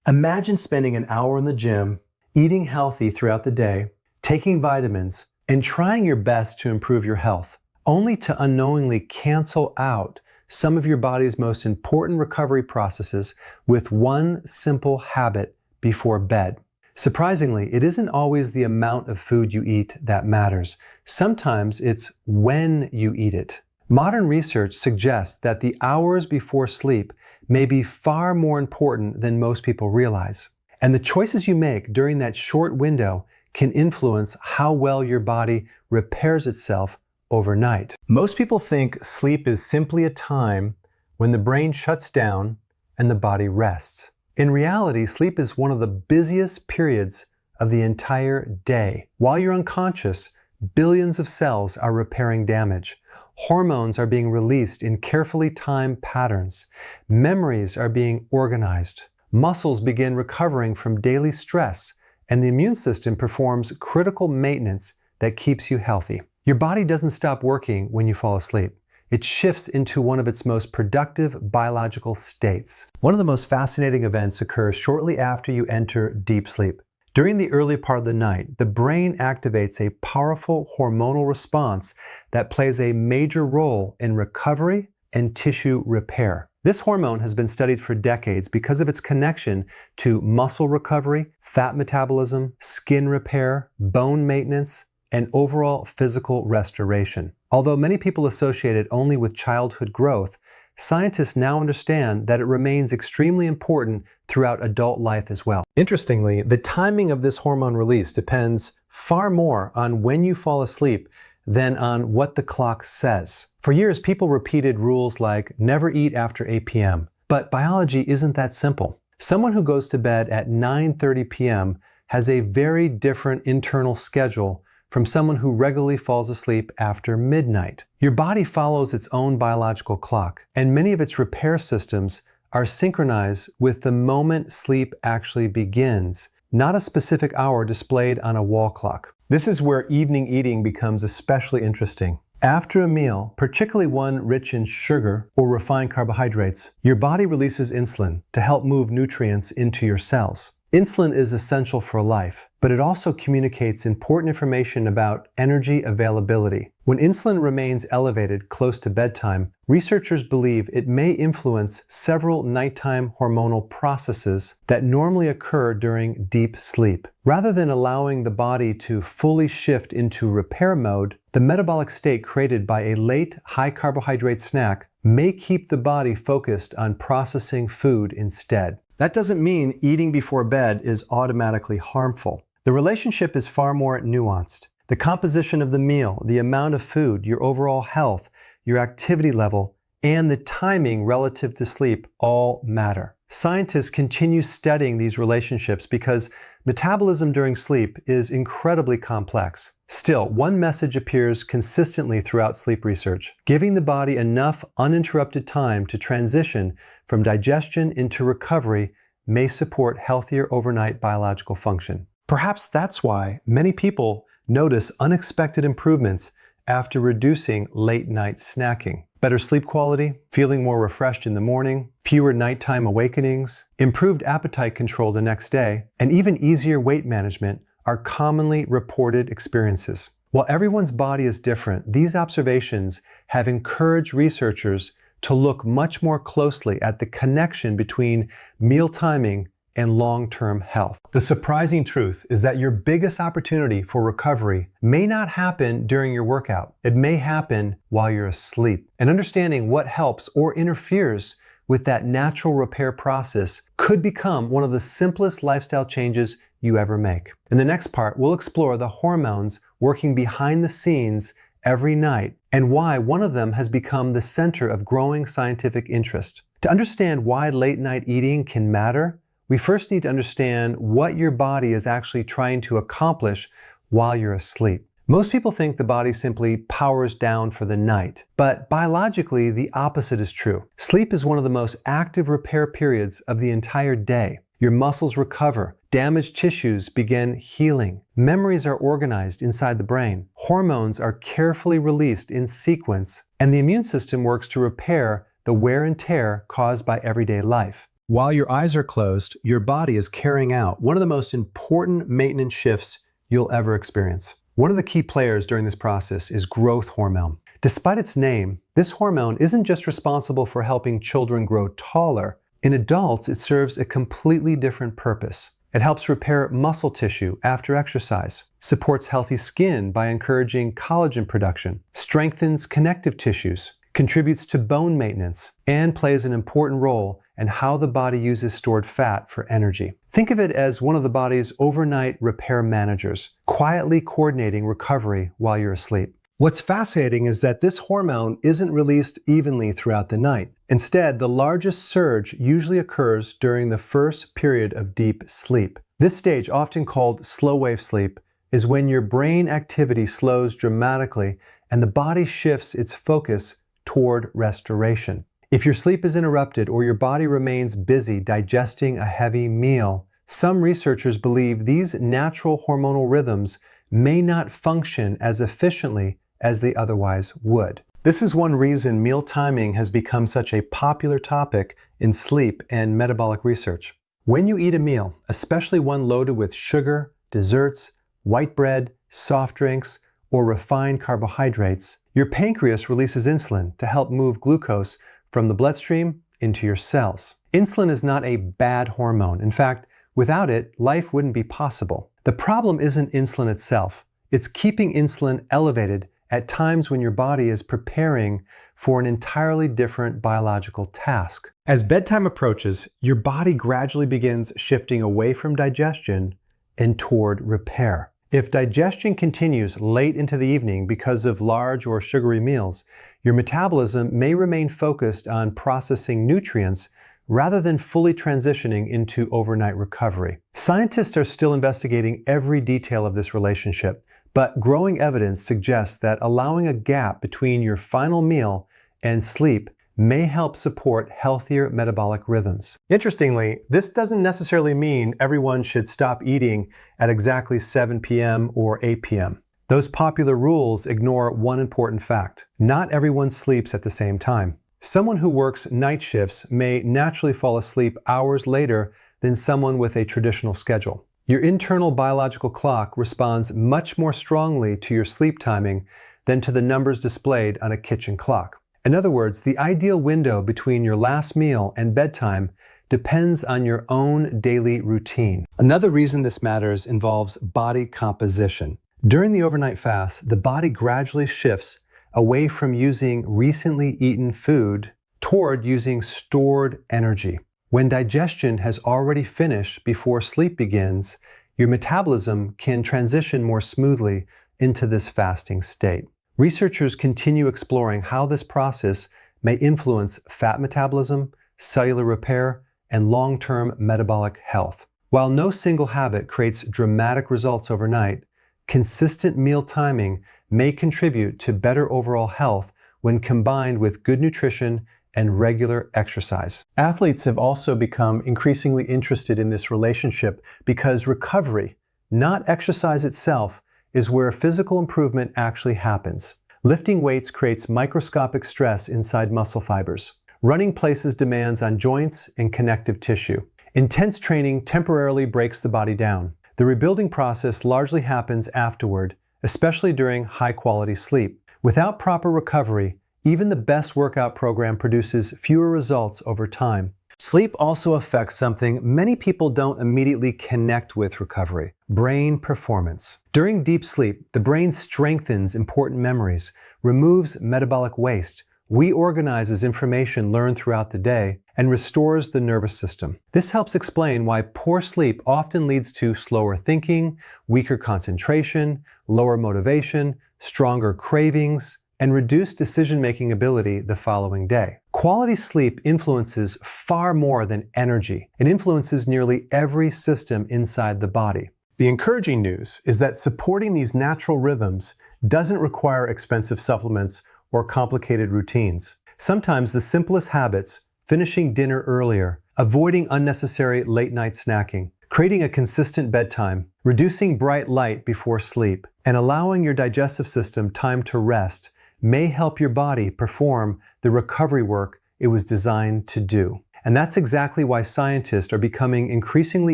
Imagine spending an hour in the gym, eating healthy throughout the day, taking vitamins, and trying your best to improve your health, only to unknowingly cancel out some of your body's most important recovery processes with one simple habit before bed. Surprisingly, it isn't always the amount of food you eat that matters. Sometimes it's when you eat it. Modern research suggests that the hours before sleep may be far more important than most people realize. And the choices you make during that short window can influence how well your body repairs itself overnight. Most people think sleep is simply a time when the brain shuts down and the body rests. In reality, sleep is one of the busiest periods of the entire day. While you're unconscious, billions of cells are repairing damage. Hormones are being released in carefully timed patterns. Memories are being organized. Muscles begin recovering from daily stress, and the immune system performs critical maintenance that keeps you healthy. Your body doesn't stop working when you fall asleep. It shifts into one of its most productive biological states. One of the most fascinating events occurs shortly after you enter deep sleep. During the early part of the night, the brain activates a powerful hormonal response that plays a major role in recovery and tissue repair. This hormone has been studied for decades because of its connection to muscle recovery, fat metabolism, skin repair, bone maintenance, and overall physical restoration. Although many people associate it only with childhood growth, scientists now understand that it remains extremely important throughout adult life as well. Interestingly, the timing of this hormone release depends far more on when you fall asleep than on what the clock says. For years, people repeated rules like never eat after 8 p.m. But biology isn't that simple. Someone who goes to bed at 9:30 p.m. has a very different internal schedule from someone who regularly falls asleep after midnight. Your body follows its own biological clock, and many of its repair systems are synchronized with the moment sleep actually begins, not a specific hour displayed on a wall clock. This is where evening eating becomes especially interesting. After a meal, particularly one rich in sugar or refined carbohydrates, your body releases insulin to help move nutrients into your cells. Insulin is essential for life, but it also communicates important information about energy availability. When insulin remains elevated close to bedtime, researchers believe it may influence several nighttime hormonal processes that normally occur during deep sleep. Rather than allowing the body to fully shift into repair mode, the metabolic state created by a late high-carbohydrate snack may keep the body focused on processing food instead. That doesn't mean eating before bed is automatically harmful. The relationship is far more nuanced. The composition of the meal, the amount of food, your overall health, your activity level, and the timing relative to sleep all matter. Scientists continue studying these relationships because metabolism during sleep is incredibly complex. Still, one message appears consistently throughout sleep research: giving the body enough uninterrupted time to transition from digestion into recovery may support healthier overnight biological function. Perhaps that's why many people notice unexpected improvements after reducing late-night snacking. Better sleep quality, feeling more refreshed in the morning, fewer nighttime awakenings, improved appetite control the next day, and even easier weight management are commonly reported experiences. While everyone's body is different, these observations have encouraged researchers to look much more closely at the connection between meal timing and long-term health. The surprising truth is that your biggest opportunity for recovery may not happen during your workout. It may happen while you're asleep. And understanding what helps or interferes with that natural repair process could become one of the simplest lifestyle changes you ever make. In the next part, we'll explore the hormones working behind the scenes every night and why one of them has become the center of growing scientific interest. To understand why late-night eating can matter, we first need to understand what your body is actually trying to accomplish while you're asleep. Most people think the body simply powers down for the night, but biologically, the opposite is true. Sleep is one of the most active repair periods of the entire day. Your muscles recover, damaged tissues begin healing, memories are organized inside the brain, hormones are carefully released in sequence, and the immune system works to repair the wear and tear caused by everyday life. While your eyes are closed, your body is carrying out one of the most important maintenance shifts you'll ever experience. One of the key players during this process is growth hormone. Despite its name, this hormone isn't just responsible for helping children grow taller. In adults, it serves a completely different purpose. It helps repair muscle tissue after exercise, supports healthy skin by encouraging collagen production, strengthens connective tissues, contributes to bone maintenance, and plays an important role in how the body uses stored fat for energy. Think of it as one of the body's overnight repair managers, quietly coordinating recovery while you're asleep. What's fascinating is that this hormone isn't released evenly throughout the night. Instead, the largest surge usually occurs during the first period of deep sleep. This stage, often called slow-wave sleep, is when your brain activity slows dramatically and the body shifts its focus toward restoration. If your sleep is interrupted or your body remains busy digesting a heavy meal, some researchers believe these natural hormonal rhythms may not function as efficiently as they otherwise would. This is one reason meal timing has become such a popular topic in sleep and metabolic research. When you eat a meal, especially one loaded with sugar, desserts, white bread, soft drinks, or refined carbohydrates, your pancreas releases insulin to help move glucose from the bloodstream into your cells. Insulin is not a bad hormone. In fact, without it, life wouldn't be possible. The problem isn't insulin itself. It's keeping insulin elevated at times when your body is preparing for an entirely different biological task. As bedtime approaches, your body gradually begins shifting away from digestion and toward repair. If digestion continues late into the evening because of large or sugary meals, your metabolism may remain focused on processing nutrients rather than fully transitioning into overnight recovery. Scientists are still investigating every detail of this relationship, but growing evidence suggests that allowing a gap between your final meal and sleep may help support healthier metabolic rhythms. Interestingly, this doesn't necessarily mean everyone should stop eating at exactly 7 p.m. or 8 p.m. Those popular rules ignore one important fact. Not everyone sleeps at the same time. Someone who works night shifts may naturally fall asleep hours later than someone with a traditional schedule. Your internal biological clock responds much more strongly to your sleep timing than to the numbers displayed on a kitchen clock. In other words, the ideal window between your last meal and bedtime depends on your own daily routine. Another reason this matters involves body composition. During the overnight fast, the body gradually shifts away from using recently eaten food toward using stored energy. When digestion has already finished before sleep begins, your metabolism can transition more smoothly into this fasting state. Researchers continue exploring how this process may influence fat metabolism, cellular repair, and long-term metabolic health. While no single habit creates dramatic results overnight, consistent meal timing may contribute to better overall health when combined with good nutrition and regular exercise. Athletes have also become increasingly interested in this relationship because recovery, not exercise itself, is where physical improvement actually happens. Lifting weights creates microscopic stress inside muscle fibers. Running places demands on joints and connective tissue. Intense training temporarily breaks the body down. The rebuilding process largely happens afterward, especially during high-quality sleep. Without proper recovery, even the best workout program produces fewer results over time. Sleep also affects something many people don't immediately connect with recovery: brain performance. During deep sleep, the brain strengthens important memories, removes metabolic waste, reorganizes information learned throughout the day, and restores the nervous system. This helps explain why poor sleep often leads to slower thinking, weaker concentration, lower motivation, stronger cravings, and reduced decision-making ability the following day. Quality sleep influences far more than energy. It influences nearly every system inside the body. The encouraging news is that supporting these natural rhythms doesn't require expensive supplements or complicated routines. Sometimes the simplest habits, finishing dinner earlier, avoiding unnecessary late-night snacking, creating a consistent bedtime, reducing bright light before sleep, and allowing your digestive system time to rest may help your body perform the recovery work it was designed to do. And that's exactly why scientists are becoming increasingly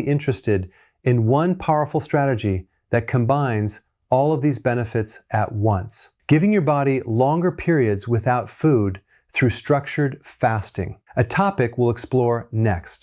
interested in one powerful strategy that combines all of these benefits at once, giving your body longer periods without food through structured fasting, a topic we'll explore next.